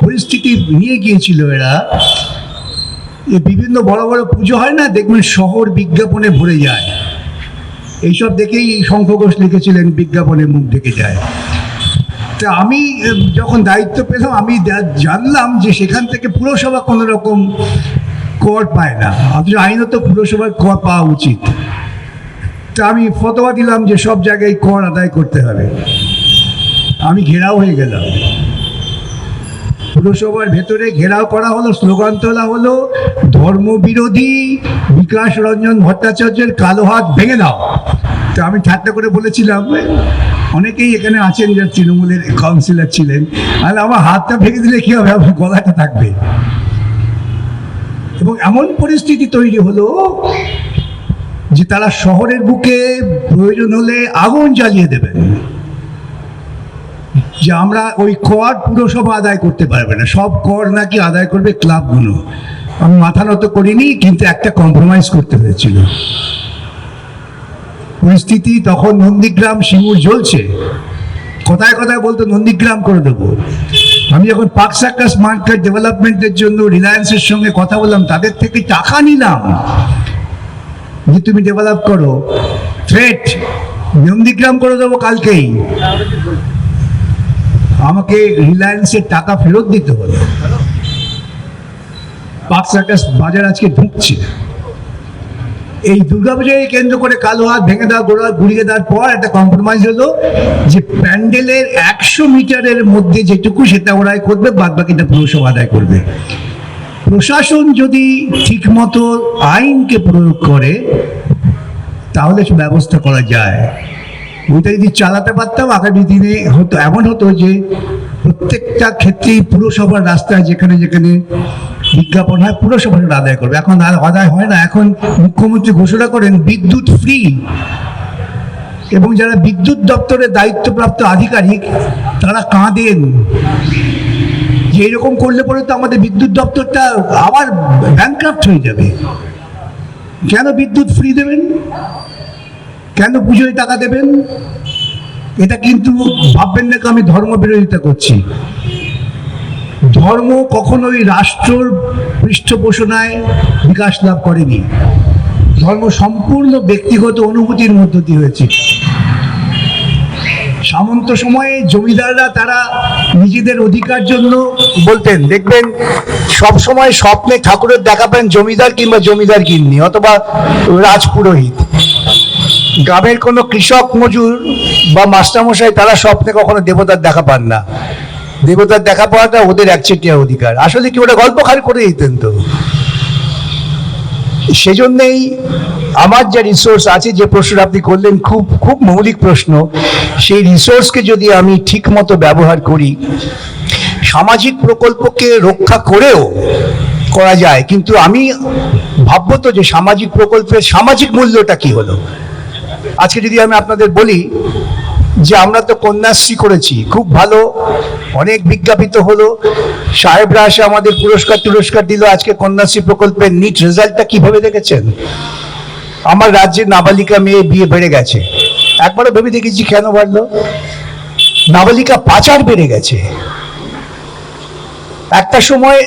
পরিস্থিতি নিয়ে গিয়েছিল এরা। বিভিন্ন বড় বড় পুজো হয় না, দেখবেন শহর বিজ্ঞাপনে ভরে যায়। এইসব দেখেই শঙ্খ ঘোষ লিখেছিলেন বিজ্ঞাপনে মুখ ঢেকে যায়। তা আমি যখন দায়িত্ব পেলাম আমি জানলাম যে সেখান থেকে পুরসভা কোনো রকম কর পায় না, অথচ আইনত পুরসভার কর পাওয়া উচিত। তা আমি ফতোয়া দিলাম যে সব জায়গায় কর আদায় করতে হবে। আমি ঘেরাও হয়ে গেলাম, পুরসভার ভেতরে ঘেরাও করা হলো, স্লোগান তোলা হলো ধর্মবিরোধী বিকাশ রঞ্জন ভট্টাচার্যের কালো হাত ভেঙে দাও। তো আমি ঠাট্টা করে বলেছিলাম, অনেকেই এখানে আছেন যারা তৃণমূলের কাউন্সিলর ছিলেন, আর আমার হাতটা ভেঙে দিলে কি হবে, আমার গলাটা থাকবে। এবং এমন পরিস্থিতি তৈরি হলো যে তারা শহরের বুকে প্রয়োজন হলে আগুন জ্বালিয়ে দেবেন, যে আমরা ওই কর পুরসভা আদায় করতে পারবে না, সব কর নাকি আদায় করবে ক্লাবগুলো। আমি মাথা নত করিনি, কিন্তু একটা কম্প্রোমাইজ করতে হয়েছিল। পরিস্থিতি তখন নন্দীগ্রাম সিঙ্গুর জ্বলছে, কথায় কথায় বলতো নন্দীগ্রাম করে দেবো। আমি যখন পার্ক সার্কাস মার্কেট ডেভেলপমেন্টের জন্য রিলায়েন্সের সঙ্গে কথা বললাম, তাদের থেকে টাকা নিলাম যে তুমি ডেভেলপ করো, থ্রেট নন্দীগ্রাম করে দেবো কালকেই। আমাকে রিলায়েন্সের টাকা ফেরত দিতে হলো। পার্ক সার্কাস বাজার আজকে ঢুকছে। এই দুর্গাপূজাকে কেন্দ্র করে কালো হাত ভেঙে দেওয়া, গুড়িয়ে দেওয়ার পর একটা কম্প্রোমাইজ হলো যে প্যান্ডেলের 100 মিটারের মধ্যে যেটুকু সেটা ওরাই করবে, বাদ বাকিটা পুরসভা আদায় করবে। প্রশাসন যদি ঠিকমতো আইনকে প্রয়োগ করে তাহলে ব্যবস্থা করা যায়। ওইটা যদি চালাতে পারতাম আগামী দিনে হতো, এমন হতো যে প্রত্যেকটা ক্ষেত্রেই পুরসভার রাস্তায় যেখানে যেখানে বিজ্ঞাপন হয় পুরসভা আদায় করবে। এখন আর আদায় হয় না। এখন মুখ্যমন্ত্রী ঘোষণা করেন বিদ্যুৎ ফ্রি, এবং যারা বিদ্যুৎ দপ্তরের দায়িত্বপ্রাপ্ত আধিকারিক তারা কাঁদেন যে এরকম করলে পরে তো আমাদের বিদ্যুৎ দপ্তরটা আবার ব্যাংক্রাফট হয়ে যাবে। কেন বিদ্যুৎ ফ্রি দেবেন? কেন পুজোয় টাকা দেবেন? এটা কিন্তু ভাববেন না আমি ধর্ম বিরোধিতা করছি। ধর্ম কখনোই রাষ্ট্রর পৃষ্ঠপোষণায় বিকাশ লাভ করেনি। ধর্ম সম্পূর্ণ ব্যক্তিগত অনুভূতির মধ্য দিয়ে হয়েছে। সামন্ত সময়ে জমিদাররা তারা নিজেদের অধিকার জন্য বলতেন, দেখবেন সব সময় স্বপ্নে ঠাকুরের দেখা পান জমিদার কিংবা জমিদার গিন্নি অথবা রাজপুরোহিত। গ্রামের কোনো কৃষক মজুর বা মাস্টারমশাই তারা স্বপ্নে কখনো দেবতার দেখা পান না। দেবতার দেখা পাওয়াটা ওদের একচেটিয়া অধিকার। আসলে কি ওরা গল্প খালি করে দিতেন তো। সেজন্যেই আমার যে রিসোর্স আছে, যে প্রশ্ন আপনি করলেন খুব খুব মৌলিক প্রশ্ন, সেই রিসোর্সকে যদি আমি ঠিক মতো ব্যবহার করি, সামাজিক প্রকল্পকে রক্ষা করেও করা যায়। কিন্তু আমি ভাববো তো যে সামাজিক প্রকল্পের সামাজিক মূল্যটা কি হলো। আজকে যদি আমি আপনাদের বলি যে আমরা তো কন্যাশ্রী করেছি, খুব ভালো, অনেক বিজ্ঞাপিত হলো, সাহেবরা এসে আমাদের পুরস্কার দিল। আজকে কন্যাশ্রী প্রকল্পের নিট রেজাল্টটা কিভাবে দেখেছেন? আমার রাজ্যের নাবালিকা মেয়ে বিয়ে বেড়ে গেছে। একবারও ভেবে দেখেছি কেন বাড়লো? নাবালিকা পাচার বেড়ে গেছে। একটা সময়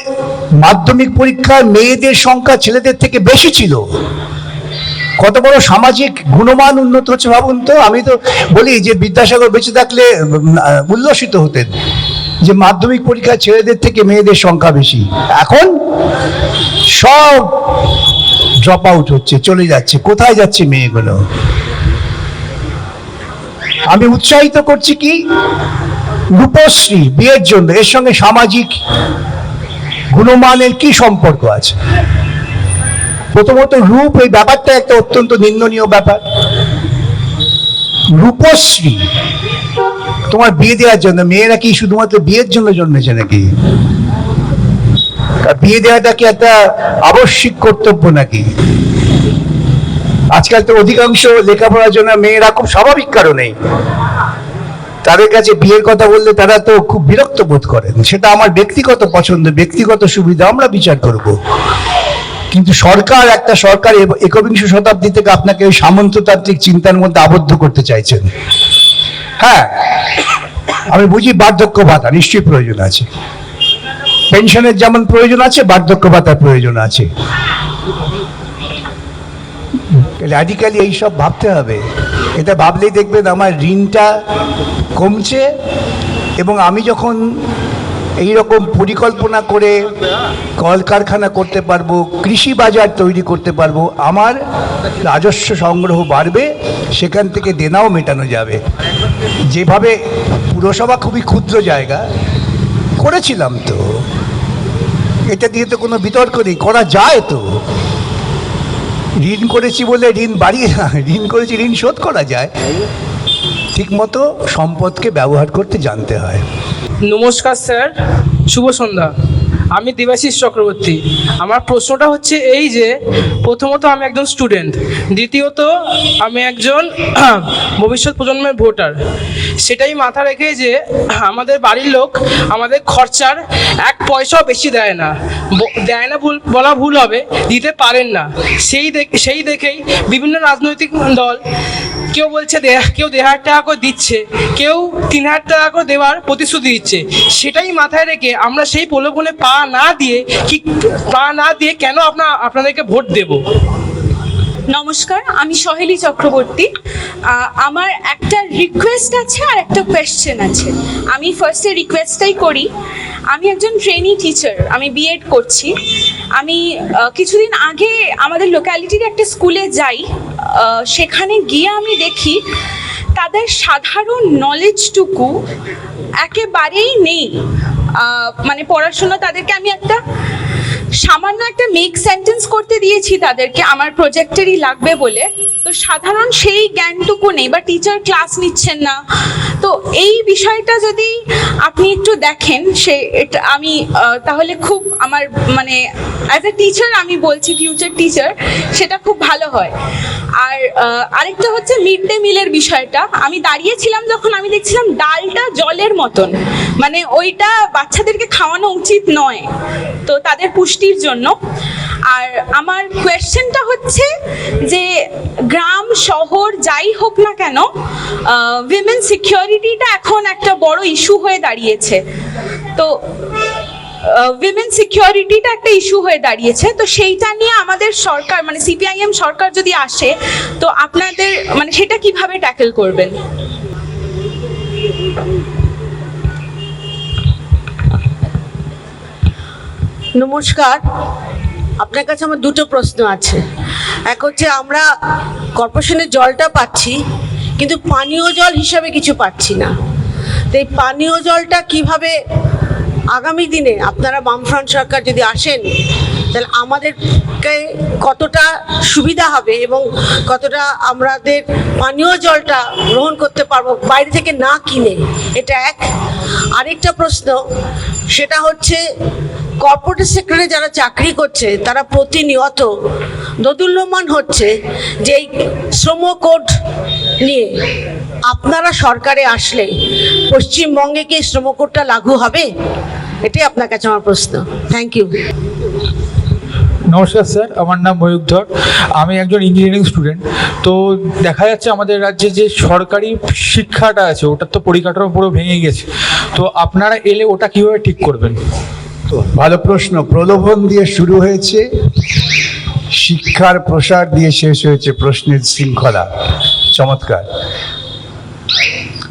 মাধ্যমিক পরীক্ষায় মেয়েদের সংখ্যা ছেলেদের থেকে বেশি ছিল। কত বড় সামাজিক গুণমান উন্নত হচ্ছে ভাবুন তো। আমি তো বলি যে বিদ্যাসাগর বেঁচে থাকলে উল্লসিত হতেন যে মাধ্যমিক পরীক্ষায় ছেলেদের থেকে মেয়েদের সংখ্যা বেশি। এখন সব ড্রপ আউট হচ্ছে, চলে যাচ্ছে। কোথায় যাচ্ছে মেয়েগুলো? আমি উৎসাহিত করছি কি রূপশ্রী বিয়ের জন্য। এর সঙ্গে সামাজিক গুণমানের কি সম্পর্ক আছে? প্রথমত রূপ, এই ব্যাপারটা একটা অত্যন্ত নিন্দনীয় ব্যাপার। রূপশ্রী তোমার বিয়ে দেওয়ার জন্য, মেয়েরা কি শুধুমাত্র বিয়ের জন্য জন্মেছে নাকি? বিয়ে দেওয়াটা কি একটা আবশ্যিক কর্তব্য নাকি? আজকাল তো অধিকাংশ লেখাপড়ার জন্য মেয়েরা খুব স্বাভাবিক কারণেই, তাদের কাছে বিয়ের কথা বললে তারা তো খুব বিরক্ত বোধ করেন। সেটা আমার ব্যক্তিগত পছন্দ, ব্যক্তিগত সুবিধা, আমরা বিচার করব। কিন্তু সরকার একবিংশ শতাব্দী থেকে আপনাকে ওই সামন্ততান্ত্রিক চিন্তার মধ্যে আবদ্ধ করতে চাইছেন। হ্যাঁ, আমি বুঝি বার্ধক্য ভাতা নিশ্চয়ই প্রয়োজন আছে, পেনশনের যেমন প্রয়োজন আছে বার্ধক্য ভাতার প্রয়োজন আছে। র্যাডিক্যালি এইসব ভাবতে হবে। এটা ভাবলেই দেখবেন আমার ঋণটা কমছে, এবং আমি যখন এইরকম পরিকল্পনা করে কলকারখানা করতে পারবো, কৃষি বাজার তৈরি করতে পারবো, আমার রাজস্ব সংগ্রহ বাড়বে, সেখান থেকে দেনাও মেটানো যাবে। যেভাবে পুরসভা খুবই ক্ষুদ্র জায়গা করেছিলাম, তো এটা দিয়ে তো কোনো বিতর্ক নেই, করা যায় তো। ঋণ করেছি বলে ঋণ বাড়িয়ে না, ঋণ করেছি ঋণ শোধ করা যায়। ঠিক মতো সম্পদকে ব্যবহার করতে জানতে হয়। নমস্কার স্যার, শুভ সন্ধ্যা। আমি দেবাশিস চক্রবর্তী। আমার প্রশ্নটা হচ্ছে এই যে, প্রথমত আমি একজন স্টুডেন্ট, দ্বিতীয়ত আমি একজন ভবিষ্যৎ প্রজন্মের ভোটার। সেটাই মাথা রেখে যে আমাদের বাড়ির লোক আমাদের খরচার 1 পয়সাও বেশি দেয় না, বলা ভুল হবে, দিতে পারেন না। সেই দেখেই বিভিন্ন রাজনৈতিক দল, কেউ বলছে কেউ 1,500 টাকা করে দিচ্ছে, কেউ 3,000 টাকা করে দেওয়ার প্রতিশ্রুতি দিচ্ছে। সেটাই মাথায় রেখে আমরা সেই প্রলোভনে পা না দিয়ে কেন আপনাদেরকে ভোট দেব? নমস্কার, আমি সহেলি চক্রবর্তী। আমার একটা রিকোয়েস্ট আছে আর একটা কোয়েশ্চেন আছে। আমি ফার্স্টে রিকোয়েস্টটাই করি। আমি একজন ট্রেনি টিচার, আমি বিএড করছি। আমি কিছুদিন আগে আমাদের লোক্যালিটির একটা স্কুলে যাই। সেখানে গিয়ে আমি দেখি তাদের সাধারণ নলেজটুকু একেবারেই নেই। মানে পড়াশোনা, তাদেরকে আমি সামান্য একটা মেক সেন্টেন্স করতে দিয়েছি তাদেরকে, আমার প্রজেক্টেরই লাগবে বলে। তো সাধারণ সেই জ্ঞানটুকু নেই, বা টিচার ক্লাস নিচ্ছেন না। তো এই বিষয়টা যদি আপনি একটু দেখেন, আমি তাহলে খুব আমার মানে অ্যাজ এ টিচার আমি বলছি, ফিউচার টিচার, সেটা খুব ভালো হয়। আর আরেকটা হচ্ছে মিড ডে মিলের বিষয়টা। আমি দাঁড়িয়েছিলাম যখন, আমি দেখছিলাম ডালটা জলের মতন, মানে ওইটা বাচ্চাদেরকে খাওয়ানো উচিত নয়, তো তাদের পুষ্টির জন্য। আর আমার কোয়েশ্চেনটা হচ্ছে যে গ্রাম শহর যাই হোক না কেন, উইমেন সিকিউরিটিটা এখন একটা বড় ইস্যু হয়ে দাঁড়িয়েছে। তো উইমেন সিকিউরিটিটা একটা ইস্যু হয়ে দাঁড়িয়েছে, তো সেইটা নিয়ে আমাদের সরকার মানে সিপিআইএম সরকার যদি আসে তো আপনাদের মানে সেটা কিভাবে ট্যাকেল করবেন? নমস্কার, আপনার কাছে আমার দুটো প্রশ্ন আছে। এক হচ্ছে আমরা কর্পোরেশনের জলটা পাচ্ছি কিন্তু পানীয় জল হিসাবে কিছু পাচ্ছি না, তো এই পানীয় জলটা কিভাবে আগামী দিনে আপনারা বামফ্রন্ট সরকার যদি আসেন তাহলে আমাদেরকে কতটা সুবিধা হবে এবং কতটা আমাদের পানীয় জলটা গ্রহণ করতে পারবো বাইরে থেকে না কিনে, এটা এক। আরেকটা প্রশ্ন সেটা হচ্ছে কর্পোরেট সেক্টরে যারা চাকরি করছে তারা প্রতিনিয়ত দোদুল্যমান হচ্ছে যে এই শ্রম কোড নিয়ে আপনারা সরকারে আসলে পশ্চিমবঙ্গে কি শ্রম কোডটা লাগু হবে? এটাই আপনার কাছে আমার প্রশ্ন। Thank you. নমস্কার স্যার, আমার নাম ময়ূক ধর, আমি একজন ইঞ্জিনিয়ারিং স্টুডেন্ট। তো দেখা যাচ্ছে আমাদের রাজ্যে যে সরকারি শিক্ষাটা আছে ওটার তো পরিকাঠামো পুরো ভেঙে গেছে, তো আপনারা এলে ওটা কীভাবে ঠিক করবেন? ভালো প্রশ্ন। প্রলোভন দিয়ে শুরু হয়েছে, শিক্ষার প্রসার দিয়ে শেষ হয়েছে প্রশ্নের শৃঙ্খলা। চমৎকার।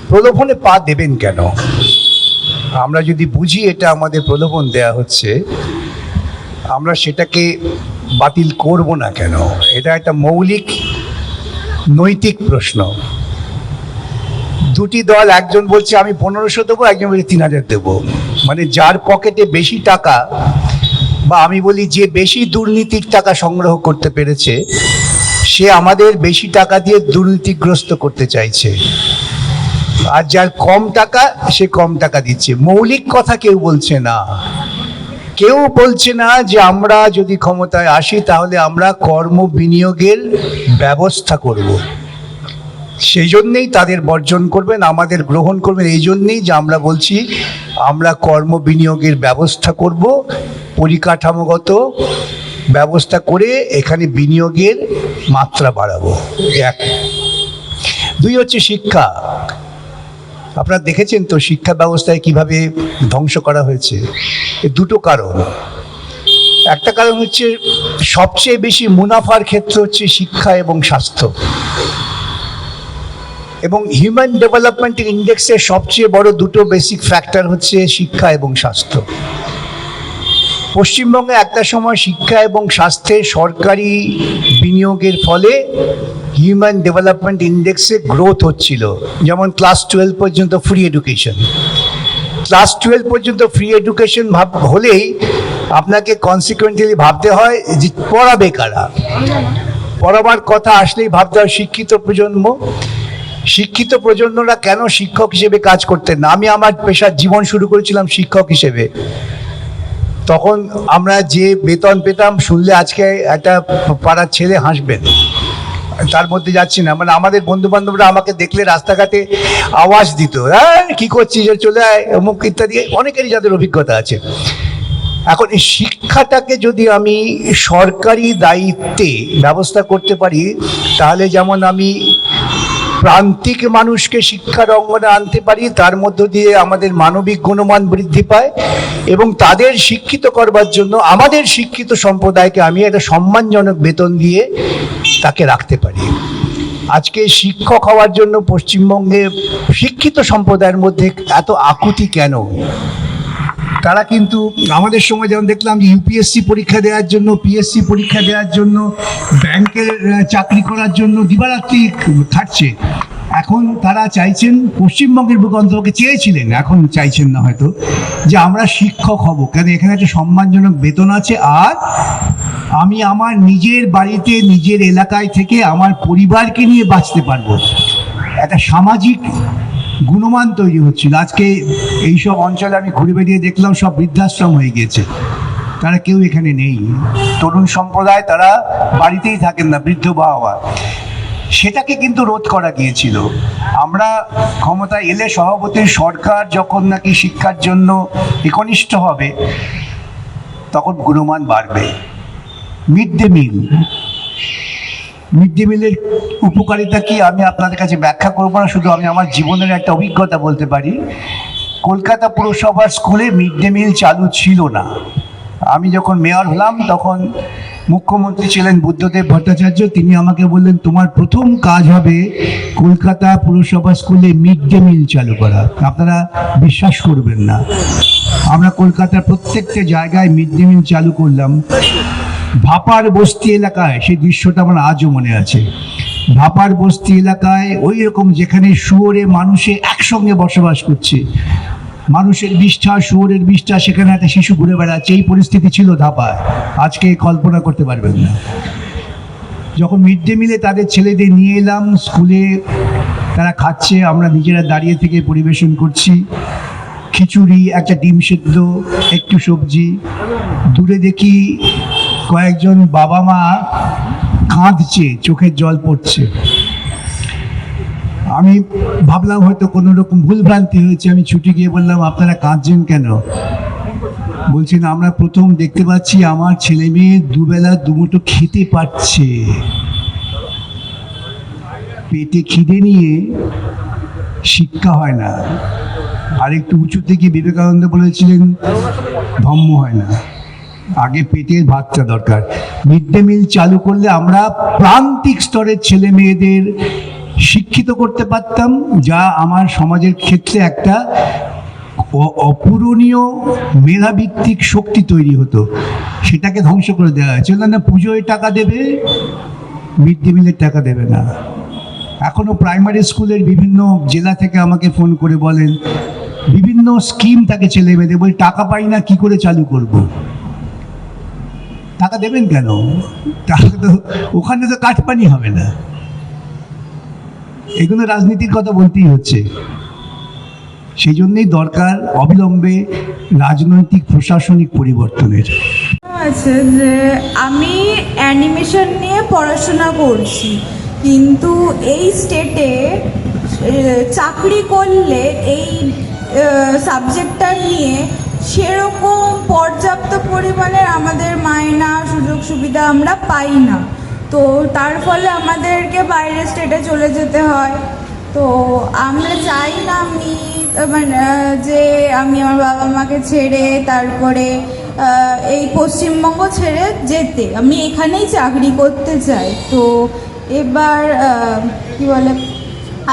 প্রলোভনে পা দেবেন কেন? আমরা যদি বুঝি এটা আমাদের প্রলোভন দেয়া হচ্ছে, আমরা সেটাকে বাতিল করব না কেন? এটা একটা মৌলিক নৈতিক প্রশ্ন। দুটি দল, একজন বলছে আমি 1500 দেবো, একজন বলছে 3000 দেবো। মানে যার পকেটে বেশি টাকা, বা আমি বলি যে বেশি দুর্নীতির টাকা সংগ্রহ করতে পেরেছে, সে আমাদের বেশি টাকা দিয়ে দুর্নীতিগ্রস্ত করতে চাইছে, আর যার কম টাকা সে কম টাকা দিচ্ছে। মৌলিক কথা কেউ বলছে না। কেউ বলছে না যে আমরা যদি ক্ষমতায় আসি তাহলে আমরা কর্ম বিনিয়োগের ব্যবস্থা করব। সেই জন্যেই তাদের বর্জন করবেন, আমাদের গ্রহণ করবেন। এই জন্যেই যে আমরা বলছি আমরা কর্ম বিনিয়োগের ব্যবস্থা করব, পরিকাঠামোগত ব্যবস্থা করে এখানে বিনিয়োগের মাত্রা বাড়াবো। এক। দুই হচ্ছে শিক্ষা। আপনারা দেখেছেন তো শিক্ষা ব্যবস্থায় কিভাবে ধ্বংস করা হয়েছে। এর দুটো কারণ। একটা কারণ হচ্ছে সবচেয়ে বেশি মুনাফার ক্ষেত্র হচ্ছে শিক্ষা এবং স্বাস্থ্য, এবং হিউম্যান ডেভেলপমেন্ট ইন্ডেক্সের সবচেয়ে বড় দুটো বেসিক ফ্যাক্টর হচ্ছে শিক্ষা এবং স্বাস্থ্য। পশ্চিমবঙ্গে একটা সময় শিক্ষা এবং স্বাস্থ্যে সরকারি বিনিয়োগের ফলে হিউম্যান ডেভেলপমেন্ট ইন্ডেক্সে গ্রোথ হচ্ছিল। যেমন ক্লাস 12 পর্যন্ত ফ্রি এডুকেশন। ক্লাস 12 পর্যন্ত ফ্রি এডুকেশন হলেই আপনাকে কনসিকুয়েন্টলি ভাবতে হয় যে পড়াবে কারা। পড়াবার কথা আসলেই ভাবতে হয় শিক্ষিত প্রজন্ম। শিক্ষিত প্রজন্মরা কেন শিক্ষক হিসেবে কাজ করতেন না? আমি আমার পেশার জীবন শুরু করেছিলাম শিক্ষক হিসেবে। তখন আমরা যে বেতন পেতাম শুনলে আজকে একটা পাড়ার ছেলে হাসবেন, তার মধ্যে যাচ্ছি না। মানে আমাদের বন্ধু বান্ধবরা আমাকে দেখলে রাস্তাঘাটে আওয়াজ দিত, হ্যাঁ কি করছিস, চলে আয়, অমুক ইত্যাদি। অনেকেরই যাদের অভিজ্ঞতা আছে। এখন এই শিক্ষাটাকে যদি আমি সরকারি দায়িত্বে ব্যবস্থা করতে পারি, তাহলে যেমন আমি প্রান্তিক মানুষকে শিক্ষার অঙ্গনে আনতে পারি, তার মধ্য দিয়ে আমাদের মানবিক গুণমান বৃদ্ধি পায়, এবং তাদের শিক্ষিত করবার জন্য আমাদের শিক্ষিত সম্প্রদায়কে আমি একটা সম্মানজনক বেতন দিয়ে তাকে রাখতে পারি। আজকে শিক্ষক হওয়ার জন্য পশ্চিমবঙ্গে শিক্ষিত সম্প্রদায়ের মধ্যে এত আকুতি কেন? তারা কিন্তু আমাদের সময় যেমন দেখলাম যে ইউপিএসসি পরীক্ষা দেওয়ার জন্য, পিএসসি পরীক্ষা দেওয়ার জন্য, ব্যাংকের চাকরি করার জন্য দিবারাত্রি খাটছে। এখন তারা চাইছেন, পশ্চিমবঙ্গের বুকে অন্ততপক্ষে চেয়েছিলেন, এখন চাইছেন না হয়তো, যে আমরা শিক্ষক হব, কেন এখানে একটা সম্মানজনক বেতন আছে, আর আমি আমার নিজের বাড়িতে নিজের এলাকায় থেকে আমার পরিবারকে নিয়ে বাঁচতে পারবো। একটা সামাজিক গুণমান তৈরি হচ্ছিল। আজকে এইসব অঞ্চলে আমি ঘুরে বেরিয়ে দেখলাম সব বৃদ্ধাশ্রম হয়ে গিয়েছে, তারা কেউ এখানে নেই। তরুণ সম্প্রদায় তারা বাড়িতেই থাকেন না, বৃদ্ধ বাবা। সেটাকে কিন্তু রোধ করা গিয়েছিল। আমরা ক্ষমতায় এলে সভাপতির সরকার যখন নাকি শিক্ষার জন্য একনিষ্ঠ হবে তখন গুণমান বাড়বে। মিড ডে মিলের উপকারিতা কি আমি আপনাদের কাছে ব্যাখ্যা করবো না, শুধু আমি আমার জীবনের একটা অভিজ্ঞতা বলতে পারি। কলকাতা পুরসভার স্কুলে মিড ডে মিল চালু ছিল না। আমি যখন মেয়র হলাম তখন মুখ্যমন্ত্রী ছিলেন বুদ্ধদেব ভট্টাচার্য, তিনি আমাকে বললেন তোমার প্রথম কাজ হবে কলকাতা পুরসভা স্কুলে মিড ডে মিল চালু করা। আপনারা বিশ্বাস করবেন না, আমরা কলকাতার প্রত্যেকটা জায়গায় মিড ডে মিল চালু করলাম। ভাপার বস্তি এলাকায় সেই দৃশ্যটা আমার আজও মনে আছে। ভাপার বস্তি এলাকায় ওই রকম যেখানে শুয়োরে মানুষে একসঙ্গে বসবাস করছে, মানুষের বিষ্ঠা শুয়োরের বিষ্ঠা, সেখানে একটা শিশু ঘুরে বেড়াচ্ছে, এই পরিস্থিতি ছিল ধাপায়। আজকে কল্পনা করতে পারবেন না। যখন মিড ডে মিলে তাদের ছেলেদের নিয়ে এলাম স্কুলে, তারা খাচ্ছে, আমরা নিজেরা দাঁড়িয়ে থেকে পরিবেশন করছি। খিচুড়ি, একটা ডিম সেদ্ধ, একটু সবজি। দূরে দেখি কয়েকজন বাবা মা কাঁদছে, চোখের জল পড়ছে। আমি ভাবলাম হয়তো কোনো রকম ভুলভ্রান্তি হয়েছে। আমি ছুটে গিয়ে বললাম আপনারা কাঁদছেন কেন? বলছেন আমরা প্রথম দেখতে পাচ্ছি আমার ছেলে মেয়ে দুবেলা দুমুঠো খেতে পাচ্ছে। পেটে খিদে নিয়ে শিক্ষা হয় না। আর একটু উঁচু থেকে বিবেকানন্দ বলেছিলেন ধম্ম হয় না, আগে পেটের ভাতটা দরকার। মিড ডে মিল চালু করলে আমরা প্রান্তিক স্তরের ছেলে মেয়েদের শিক্ষিত করতে পারতাম, যা আমার সমাজের ক্ষেত্রে একটা অপূরণীয় মেধাভিত্তিক শক্তি তৈরি হতো। সেটাকে ধ্বংস করে দেওয়া হয়েছে। না, পুজোয় টাকা দেবে, মিড ডে মিলের টাকা দেবে না। এখনও প্রাইমারি স্কুলের বিভিন্ন জেলা থেকে আমাকে ফোন করে বলেন বিভিন্ন স্কিম থাকে ছেলে মেয়েদের, বলি টাকা পাই না, কি করে চালু করব? টাকা দেবেন কেন? টাকা তো ওখানে তো কাটপানি হবে না। এগুলো রাজনীতির কথা বলতেই হচ্ছে। সেই জন্যই দরকার অবিলম্বে রাজনৈতিক প্রশাসনিক পরিবর্তনের। আছে যে আমি অ্যানিমেশন নিয়ে পড়াশোনা করছি, কিন্তু এই স্টেটে চাকরি করলে এই সাবজেক্টটা নিয়ে সেরকম পর্যাপ্ত পরিমাণে আমাদের মাইনা সুযোগ সুবিধা আমরা পাই না। তো তার ফলে আমাদেরকে বাইরের স্টেটে চলে যেতে হয়। তো আমরা চাই না যে আমি আমার বাবা মাকে ছেড়ে তারপরে এই পশ্চিমবঙ্গ ছেড়ে যেতে, আমি এখানেই চাকরি করতে চাই। তো এবার কি বলে,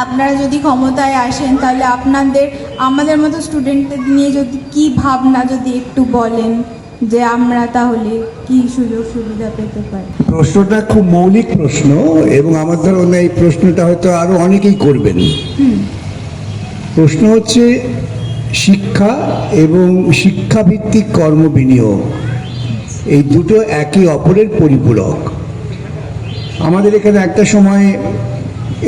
আপনারা যদি ক্ষমতায় আসেন তাহলে আমাদের মতো স্টুডেন্টদের নিয়ে যদি কি ভাবনা যদি একটু বলেন, যে আমরা তাহলে কি সুযোগ সুবিধা পেতে পারি। প্রশ্নটা খুব মৌলিক প্রশ্ন এবং আমার ধারণা এই প্রশ্নটা হয়তো আরো অনেকেই করবেন। প্রশ্ন হচ্ছে শিক্ষা এবং শিক্ষাভিত্তিক কর্মবিনিয়োগ, এই দুটো একে অপরের পরিপূরক। আমাদের এখানে একটা সময়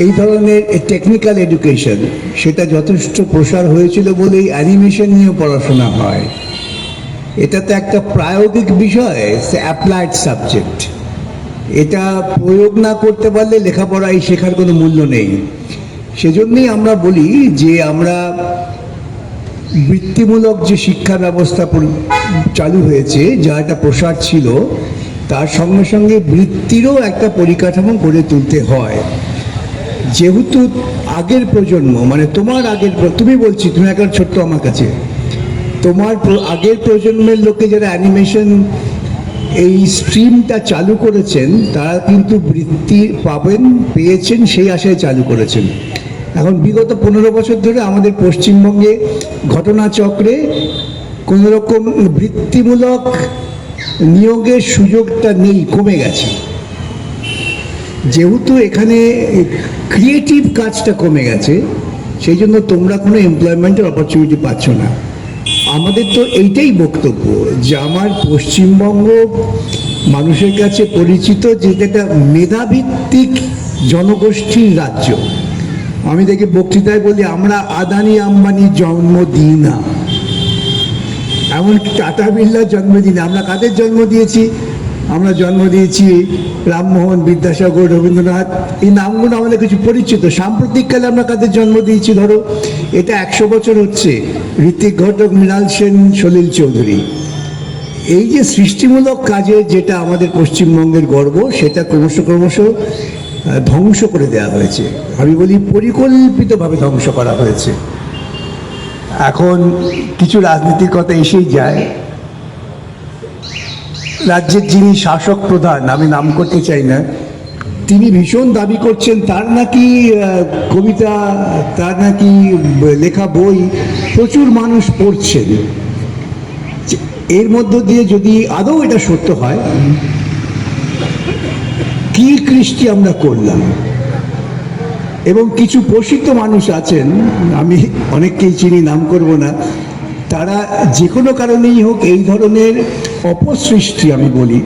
এই ধরনের টেকনিক্যাল এডুকেশন সেটা যথেষ্ট প্রসার হয়েছিল বলেই অ্যানিমেশন নিয়ে পড়াশোনা হয়। এটা তো একটা প্রায়োগিক বিষয়, অ্যাপ্লাইড সাবজেক্ট। এটা প্রয়োগ না করতে পারলে লেখাপড়ায় শেখার কোনো মূল্য নেই। সেজন্যই আমরা বলি যে আমরা বৃত্তিমূলক যে শিক্ষা ব্যবস্থা চালু হয়েছে, যা একটা প্রসার ছিল, তার সঙ্গে সঙ্গে বৃত্তিরও একটা পরিকাঠামো গড়ে তুলতে হয়। যেহেতু আগের প্রজন্ম, মানে তোমার আগের, তুমি বলছি তুমি এখন ছোট্ট আমার কাছে, তোমার আগের প্রজন্মের লোকে যারা অ্যানিমেশন এই স্ট্রিমটা চালু করেছেন তারা কিন্তু বৃত্তি পেয়েছেন, সেই আশায় চালু করেছেন। এখন বিগত 15 বছর ধরে আমাদের পশ্চিমবঙ্গে ঘটনাচক্রে কোনো রকম বৃত্তিমূলক নিয়োগের সুযোগটা নেই, কমে গেছে। যেহেতু এখানে ক্রিয়েটিভ কাজটা কমে গেছে, সেই জন্য তোমরা কোনো এমপ্লয়মেন্টের অপরচুনিটি পাচ্ছ না। আমাদের তো এইটাই বক্তব্য যে আমার পশ্চিমবঙ্গ মানুষের কাছে পরিচিত যে একটা মেধাভিত্তিক জনগোষ্ঠীর রাজ্য। আমি দেখি বক্তৃতায় বলি আমরা আদানি আম্বানির জন্ম দিই না, এমনকি টাটা বিড়লার জন্ম দিই না। আমরা কাদের জন্ম দিয়েছি? আমরা জন্ম দিয়েছি রামমোহন, বিদ্যাসাগর, রবীন্দ্রনাথ, এই নামগুলো আমাদের কিছু পরিচিত। সাম্প্রতিককালে আমরা কাদের জন্ম দিয়েছি? ধরো এটা 100 বছর হচ্ছে, ঋত্বিক ঘটক, মৃণাল সেন, সলিল চৌধুরী। এই যে সৃষ্টিমূলক কাজে যেটা আমাদের পশ্চিমবঙ্গের গর্ব, সেটা ক্রমশ ধ্বংস করে দেওয়া হয়েছে। আমি বলি পরিকল্পিতভাবে ধ্বংস করা হয়েছে। এখন কিছু রাজনীতির কথা এসেই যায়। রাজ্যের যিনি শাসক প্রধান, আমি নাম করতে চাই না, তিনি ভীষণ দাবি করছেন তার নাকি কবিতা, তার নাকি লেখা বই প্রচুর মানুষ পড়ছেন। এর মধ্য দিয়ে যদি আদৌ এটা সত্য হয়, কি কৃষ্টি আমরা করলাম। এবং কিছু প্রসিদ্ধ মানুষ আছেন, আমি অনেককেই চিনি, নাম করব না, তারা যে কোনো কারণেই হোক এই ধরনের অপসৃষ্টি আমি বলি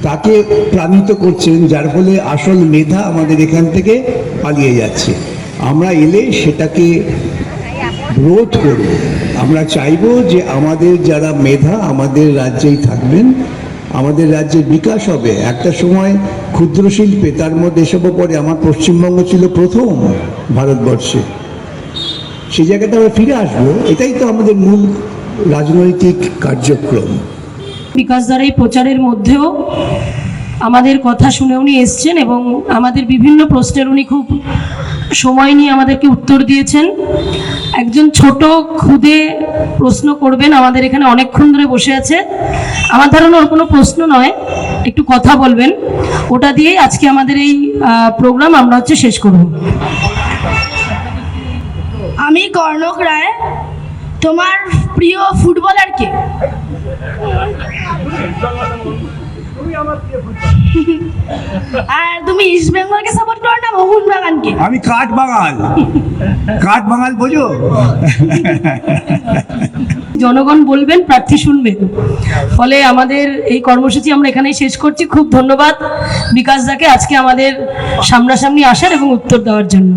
তাকে প্রাণিত করছেন, যার ফলে আসল মেধা আমাদের এখান থেকে পালিয়ে যাচ্ছে। আমরা এলে সেটাকে রোধ করব। আমরা চাইব যে আমাদের যারা মেধা আমাদের রাজ্যেই থাকবেন, আমাদের রাজ্যের বিকাশ হবে। একটা সময় ক্ষুদ্র শিল্পে, তার মধ্যে এসবও পরে আমার পশ্চিমবঙ্গ ছিল প্রথম ভারতবর্ষে, সেই জায়গাটা আমরা ফিরে আসবো। এটাই তো আমাদের মূল রাজনৈতিক কার্যক্রম। বিকাশ দ্বারা এই প্রচারের মধ্যেও আমাদের কথা শুনে উনি এসছেন এবং আমাদের বিভিন্ন প্রশ্নের উনি খুব সময় নিয়ে আমাদেরকে উত্তর দিয়েছেন। একজন ছোট খুদে প্রশ্ন করবেন, আমাদের এখানে অনেকক্ষণ ধরে বসে আছে, আমার ধারণা ওর কোনো প্রশ্ন নয়, একটু কথা বলবেন, ওটা দিয়েই আজকে আমাদের এই প্রোগ্রাম আমরা শেষ করব। আমি কর্ণক রায়। তোমার প্রিয় ফুটবলার কে? আর তুমি ইস্ট বেঙ্গলকে সাপোর্ট করো না মোহনবাগানকে? আমি কাঠ বাঙাল বোঝো। জনগণ বলবেন, প্রার্থী শুনবেন। ফলে আমাদের এই কর্মসূচি আমরা এখানেই শেষ করছি। খুব ধন্যবাদ বিকাশ দাকে আজকে আমাদের সামনাসামনি আসার এবং উত্তর দেওয়ার জন্য।